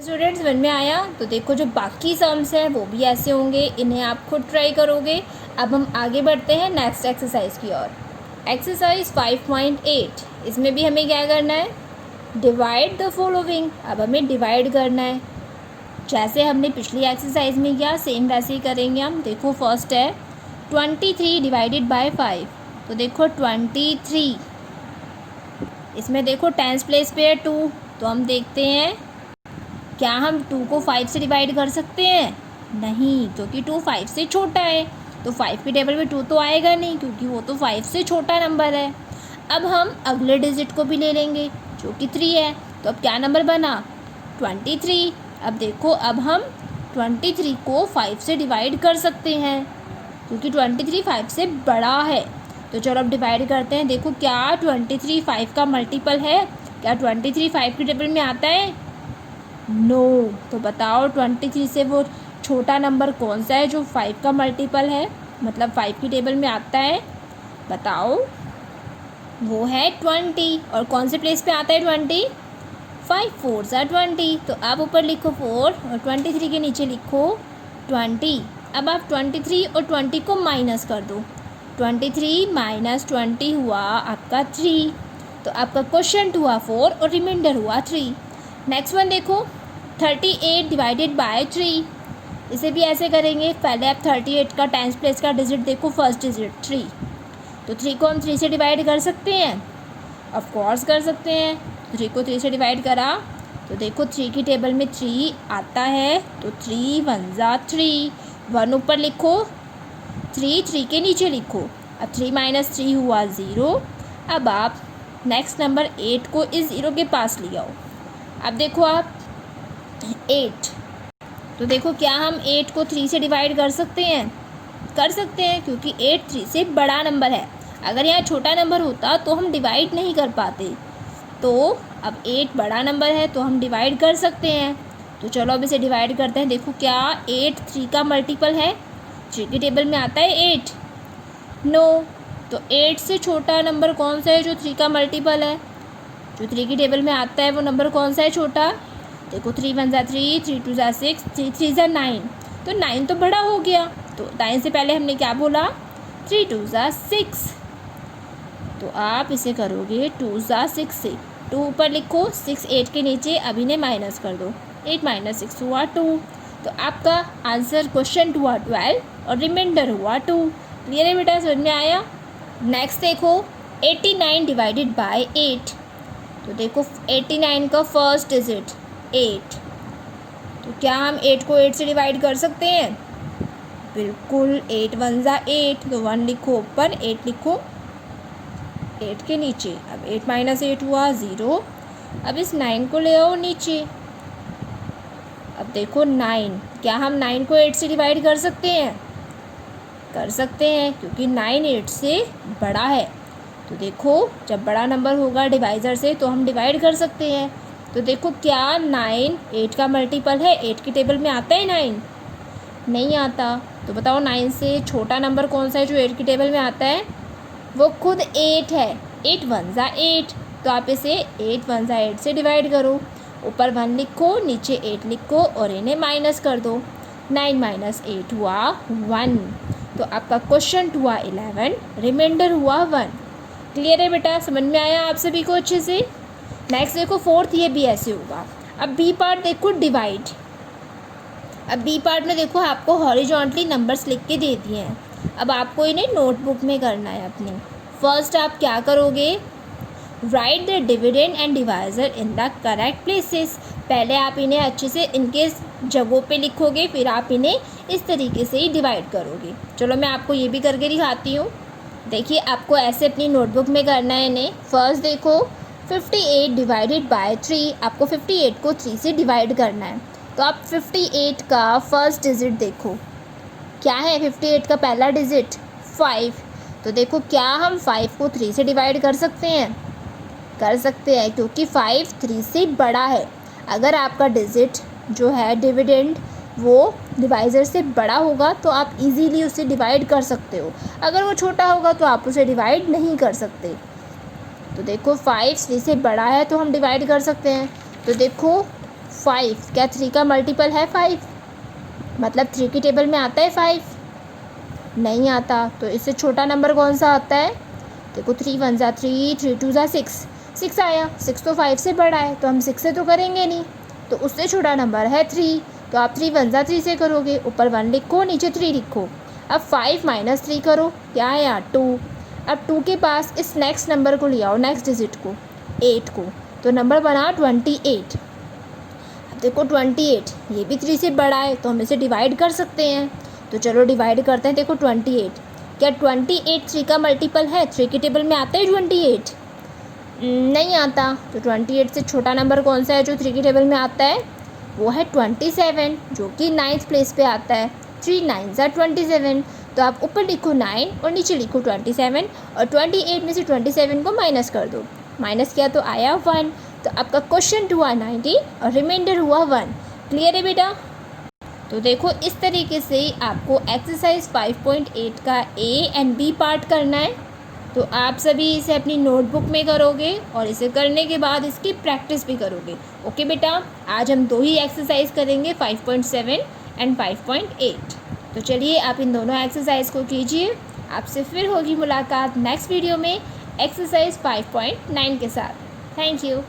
Students समझ में आया? तो देखो जो बाकी सम्स हैं वो भी ऐसे होंगे, इन्हें आप खुद ट्राई करोगे। अब हम आगे बढ़ते हैं नेक्स्ट एक्सरसाइज की ओर। एक्सरसाइज 5.8, इसमें भी हमें क्या करना है? Divide the following. अब हमें डिवाइड करना है, जैसे हमने पिछली एक्सरसाइज में किया सेम वैसे ही करेंगे हम। देखो फर्स्ट है 23 डिवाइडेड बाय 5। तो देखो 23, इसमें देखो टेंस प्लेस पे है 2, तो हम देखते हैं क्या हम 2 को 5 से डिवाइड कर सकते हैं? नहीं, क्योंकि 2 5 से छोटा है, तो 5 की टेबल में 2 तो आएगा नहीं, क्योंकि वो तो 5 से छोटा नंबर है। अब हम अगले डिजिट को भी ले लेंगे जो कि 3 है, तो अब क्या नंबर बना? 23। अब देखो अब हम 23 को 5 से डिवाइड कर सकते हैं, क्योंकि 23 5 से बड़ा है। तो चलो अब डिवाइड करते हैं। देखो क्या 23 5 का मल्टीपल है? क्या 23 5 की टेबल में आता है? नो। तो बताओ 23 से वो छोटा नंबर कौन सा है जो 5 का मल्टीपल है, मतलब 5 की टेबल में आता है? बताओ। वो है 20। और कौन से प्लेस पे आता है 20? 5 4 सा 20। तो आप ऊपर लिखो 4 और 23 के नीचे लिखो 20। अब आप 23 और 20 को माइनस कर दो। 23 माइनस 20 हुआ आपका 3। तो आपका क्वेश्चन हुआ 4 और रिमाइंडर हुआ 3। नेक्स्ट वन देखो 38 डिवाइडेड बाय 3। इसे भी ऐसे करेंगे। पहले आप 38 का टेंस प्लेस का डिजिट देखो, फर्स्ट डिजिट 3। तो 3 को हम 3 से डिवाइड कर सकते हैं? ऑफ कोर्स कर सकते हैं। 3 को 3 से डिवाइड करा तो देखो 3 की टेबल में 3 आता है, तो 3 1 ज़ा 3। 1 ऊपर लिखो, 3 3 के नीचे लिखो। अब 3 माइनस 3 हुआ 0। अब आप नेक्स्ट नंबर 8 को इस 0 के पास ले आओ। अब देखो आप 8, तो देखो क्या हम 8 को 3 से डिवाइड कर सकते हैं? कर सकते हैं, क्योंकि 8 3 से बड़ा नंबर है। अगर यहाँ छोटा नंबर होता तो हम डिवाइड नहीं कर पाते। तो अब 8 बड़ा नंबर है तो हम डिवाइड कर सकते हैं। तो चलो अब इसे डिवाइड करते हैं। देखो क्या 8 3 का मल्टीपल है? 3 की टेबल में आता है 8? नो। तो 8 से छोटा नंबर कौन सा है जो 3 का मल्टीपल है? जो 3 की टेबल में आता है वो नंबर कौन सा है छोटा? देखो 3 1 ज़ा 3, 3 2 ज़ा 6, 3 3 ज़ा 9। तो 9 तो बड़ा हो गया, तो 9 से पहले हमने क्या बोला? 3 2 ज़ा 6। तो आप इसे करोगे 2 ज़ा 6 से। 2 ऊपर लिखो, 6 8 के नीचे, अभी ने माइनस कर दो। 8 माइनस 6 हुआ 2। तो आपका आंसर क्वेश्चन हुआ 12 और रिमाइंडर हुआ 2। क्लियर है बेटा? समझ में आया? नेक्स्ट देखो 89 डिवाइडेड बाय 8। तो देखो 89 का फर्स्ट डिजिट 8। तो क्या हम 8 को 8 से डिवाइड कर सकते हैं? बिल्कुल। 8 1 ज़ा 8, तो 1 लिखो ऊपर, 8 लिखो 8 के नीचे। अब 8 माइनस 8 हुआ 0। अब इस 9 को ले आओ नीचे। अब देखो 9, क्या हम 9 को 8 से डिवाइड कर सकते हैं? कर सकते हैं, क्योंकि 9 8 से बड़ा है। तो देखो जब बड़ा नंबर होगा डिवाइज़र से तो हम डिवाइड कर सकते हैं। तो देखो क्या 9 8 का मल्टीपल है? 8 की टेबल में आता है 9? नहीं आता। तो बताओ 9 से छोटा नंबर कौन सा है जो 8 की टेबल में आता है? वो खुद 8 है। 8 1 ज़ा 8। तो आप इसे 8 1 ज़ा 8 से डिवाइड करो। ऊपर 1 लिखो, नीचे 8 लिखो और इन्हें माइनस कर दो। 9 माइनस 8 हुआ 1। तो आपका क्वेश्चन हुआ 11, रिमाइंडर हुआ 1। क्लियर है बेटा? समझ में आया आप सभी को अच्छे से? नेक्स्ट देखो फोर्थ, ये भी ऐसे होगा। अब बी पार्ट देखो डिवाइड। अब बी पार्ट में देखो आपको हॉरिजॉन्टली नंबर्स लिख के दे दिए हैं। अब आपको इन्हें नोटबुक में करना है अपनी। फर्स्ट आप क्या करोगे? Right the dividend and divisor in the correct places. पहले आप इन्हें अच्छे से इनके जगहों पे लिखोगे, फिर आप इन्हें इस तरीके से ही डिवाइड करोगे। चलो मैं आपको ये भी करके दिखाती हूँ। देखिए आपको ऐसे अपनी नोटबुक में करना है इन्हें। फर्स्ट देखो 58 डिवाइडेड बाय 3। आपको 58 को 3 से डिवाइड करना है। तो आप 58 का फर्स्ट डिजिट देखो, क्या है 58 का पहला डिजिट? 5। तो देखो क्या हम 5 को 3 से डिवाइड कर सकते हैं? कर सकते हैं, क्योंकि 5 3 से बड़ा है। अगर आपका डिजिट जो है डिविडेंड वो डिवाइज़र से बड़ा होगा तो आप इजीली उसे डिवाइड कर सकते हो। अगर वो छोटा होगा तो आप उसे डिवाइड नहीं कर सकते। तो देखो 5 3 से बड़ा है तो हम डिवाइड कर सकते हैं। तो देखो 5, क्या 3 का मल्टीपल है 5? मतलब 3 की टेबल में आता है 5? नहीं आता। तो इससे छोटा नंबर कौन सा आता है? देखो 3 1 ज़ा 3, 3 2 ज़ा 6, 6 आया। 6 तो 5 से बड़ा है, तो हम 6 से तो करेंगे नहीं, तो उससे छोटा नंबर है 3। तो आप 3 1 ज़ा 3 से करोगे, ऊपर 1 लिखो, नीचे 3 लिखो। अब 5 माइनस 3 करो, क्या आया 2। अब 2 के पास इस नेक्स्ट नंबर को ले आओ, नेक्स्ट डिजिट को, 8 को, तो नंबर बना 28। अब देखो 28 ये भी 3 से बड़ा है, तो हम इसे डिवाइड कर सकते हैं। तो चलो डिवाइड करते हैं। देखो 28, क्या 28 3 का मल्टीपल है? 3 की टेबल में आता है 28? नहीं आता। तो 28 से छोटा नंबर कौन सा है जो 3 की टेबल में आता है? वो है 27, जो कि 9th प्लेस पे आता है। 3 9 ज़ा 27। तो आप ऊपर लिखो 9 और नीचे लिखो 27, और 28 में से 27 को माइनस कर दो। माइनस किया तो आया 1। तो आपका क्वेश्चन हुआ 90 और रिमाइंडर हुआ 1। क्लियर है बेटा? तो देखो इस तरीके से आपको एक्सरसाइज 5.8 का ए एंड बी पार्ट करना है। तो आप सभी इसे अपनी नोटबुक में करोगे और इसे करने के बाद इसकी प्रैक्टिस भी करोगे। ओके बेटा, आज हम 2 ही एक्सरसाइज करेंगे, 5.7 एंड 5.8। तो चलिए आप इन दोनों एक्सरसाइज को कीजिए। आपसे फिर होगी मुलाकात नेक्स्ट वीडियो में एक्सरसाइज 5.9 के साथ। Thank you.